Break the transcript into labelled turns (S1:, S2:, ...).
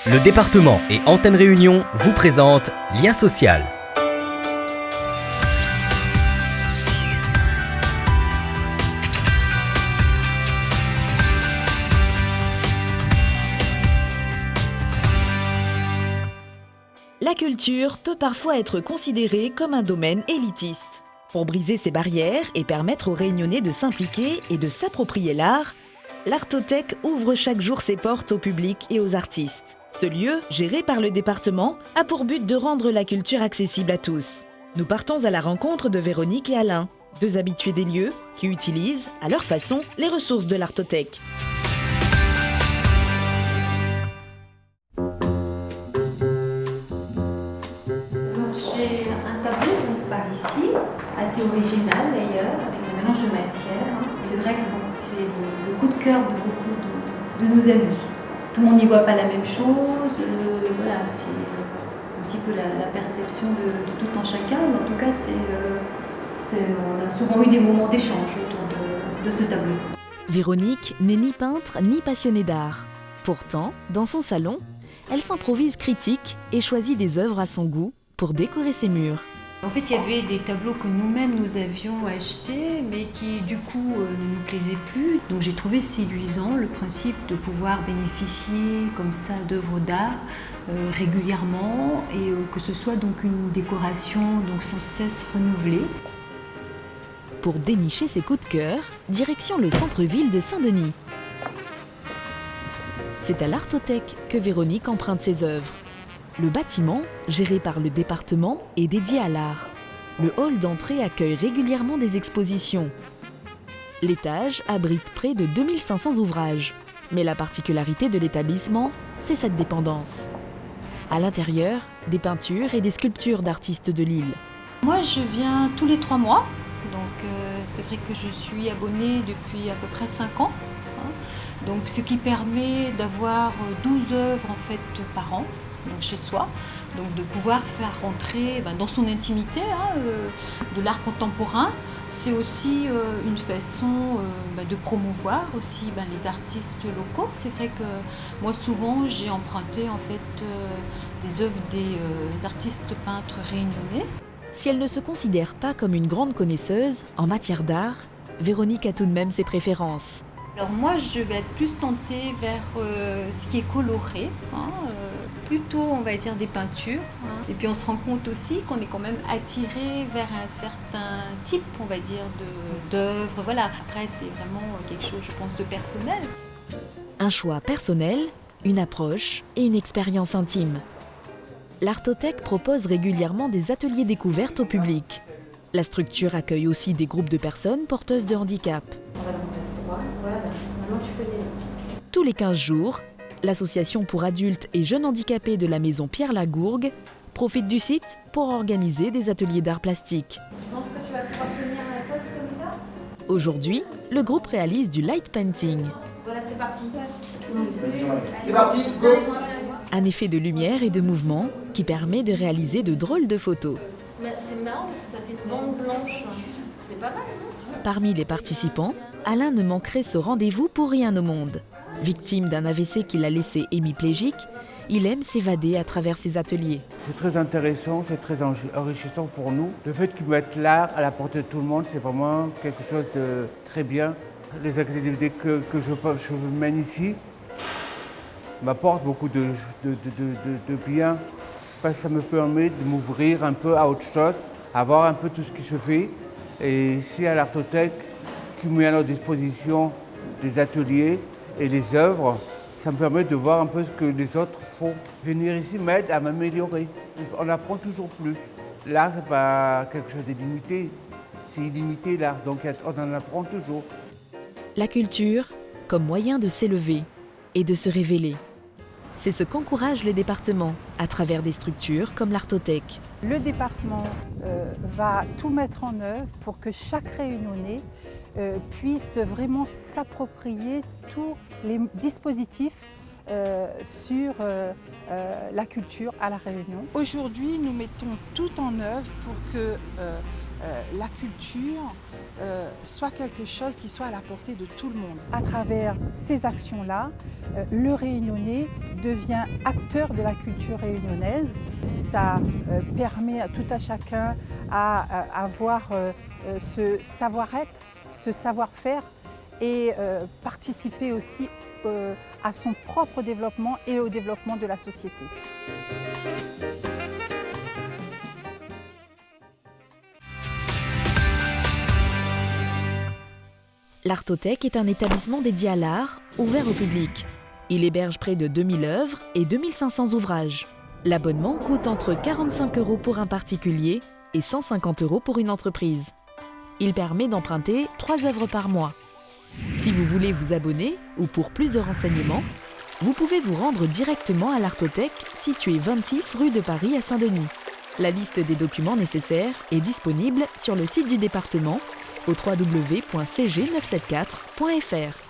S1: Le département et Antenne Réunion vous présentent Lien social.
S2: La culture peut parfois être considérée comme un domaine élitiste. Pour briser ces barrières et permettre aux Réunionnais de s'impliquer et de s'approprier l'art, l'Artothèque ouvre chaque jour ses portes au public et aux artistes. Ce lieu, géré par le département, a pour but de rendre la culture accessible à tous. Nous partons à la rencontre de Véronique et Alain, deux habitués des lieux qui utilisent, à leur façon, les ressources de l'Artothèque.
S3: J'ai un tableau par ici, assez original d'ailleurs, avec un mélange de matières. C'est vrai que c'est le coup de cœur de beaucoup de nos amis. Tout le monde n'y voit pas la même chose, voilà, c'est un petit peu la perception de tout un chacun. En tout cas, on a souvent eu des moments d'échange autour de ce tableau.
S2: Véronique n'est ni peintre ni passionnée d'art. Pourtant, dans son salon, elle s'improvise critique et choisit des œuvres à son goût pour décorer ses murs.
S3: En fait, il y avait des tableaux que nous-mêmes nous avions achetés, mais qui du coup ne nous plaisaient plus. Donc j'ai trouvé séduisant le principe de pouvoir bénéficier comme ça d'œuvres d'art régulièrement et que ce soit donc une décoration donc sans cesse renouvelée.
S2: Pour dénicher ses coups de cœur, direction le centre-ville de Saint-Denis. C'est à l'Artothèque que Véronique emprunte ses œuvres. Le bâtiment, géré par le département, est dédié à l'art. Le hall d'entrée accueille régulièrement des expositions. L'étage abrite près de 2500 ouvrages. Mais la particularité de l'établissement, c'est cette dépendance. À l'intérieur, des peintures et des sculptures d'artistes de l'île.
S3: Moi, je viens tous les 3 mois. Donc c'est vrai que je suis abonnée depuis à peu près 5 ans. Donc ce qui permet d'avoir 12 œuvres en fait par an. Donc chez soi, donc de pouvoir faire rentrer dans son intimité de l'art contemporain. C'est aussi une façon de promouvoir aussi les artistes locaux. C'est vrai que moi souvent j'ai emprunté en fait des œuvres des artistes peintres réunionnais.
S2: Si elle ne se considère pas comme une grande connaisseuse en matière d'art, Véronique a tout de même ses préférences.
S3: Alors moi je vais être plus tentée vers ce qui est coloré, plutôt on va dire des peintures. Et puis on se rend compte aussi qu'on est quand même attiré vers un certain type, on va dire, d'œuvre. Voilà. Après c'est vraiment quelque chose, je pense, de personnel.
S2: Un choix personnel, une approche et une expérience intime. L'Artothèque propose régulièrement des ateliers découvertes au public. La structure accueille aussi des groupes de personnes porteuses de handicap. Tous les 15 jours, l'association pour adultes et jeunes handicapés de la maison Pierre Lagourgue profite du site pour organiser des ateliers d'art plastique.
S4: Je pense que tu vas pouvoir tenir la pose comme ça.
S2: Aujourd'hui, le groupe réalise du light painting.
S4: Voilà, c'est parti.
S5: C'est parti, go!
S2: Un effet de lumière et de mouvement qui permet de réaliser de drôles de photos.
S4: Mais c'est marrant parce que ça fait une bande blanche. C'est pas mal, non?
S2: Parmi les participants, Alain ne manquerait ce rendez-vous pour rien au monde. Victime d'un AVC qui l'a laissé hémiplégique, il aime s'évader à travers ses ateliers.
S5: C'est très intéressant, c'est très enrichissant pour nous. Le fait qu'ils mettent l'art à la portée de tout le monde, c'est vraiment quelque chose de très bien. Les activités que je mène ici m'apportent beaucoup de bien. Parce que ça me permet de m'ouvrir un peu à autre chose, à voir un peu tout ce qui se fait. Et ici à l'Artothèque, qui met à notre disposition les ateliers et les œuvres, ça me permet de voir un peu ce que les autres font. Venir ici m'aide à m'améliorer. On apprend toujours plus. L'art, c'est pas quelque chose de limité, c'est illimité l'art, donc on en apprend toujours.
S2: La culture comme moyen de s'élever et de se révéler. C'est ce qu'encourage le département à travers des structures comme l'Artothèque.
S6: Le département va tout mettre en œuvre pour que chaque Réunionnais puisse vraiment s'approprier tous les dispositifs sur la culture à La Réunion. Aujourd'hui, nous mettons tout en œuvre pour que la culture soit quelque chose qui soit à la portée de tout le monde. À travers ces actions-là, le Réunionnais devient acteur de la culture réunionnaise. Ça permet à tout à chacun à avoir ce savoir-être, ce savoir-faire et participer aussi à son propre développement et au développement de la société.
S2: L'Artothèque est un établissement dédié à l'art, ouvert au public. Il héberge près de 2000 œuvres et 2500 ouvrages. L'abonnement coûte entre 45 € pour un particulier et 150 € pour une entreprise. Il permet d'emprunter 3 œuvres par mois. Si vous voulez vous abonner ou pour plus de renseignements, vous pouvez vous rendre directement à l'Artothèque située 26 rue de Paris à Saint-Denis. La liste des documents nécessaires est disponible sur le site du département au www.cg974.fr.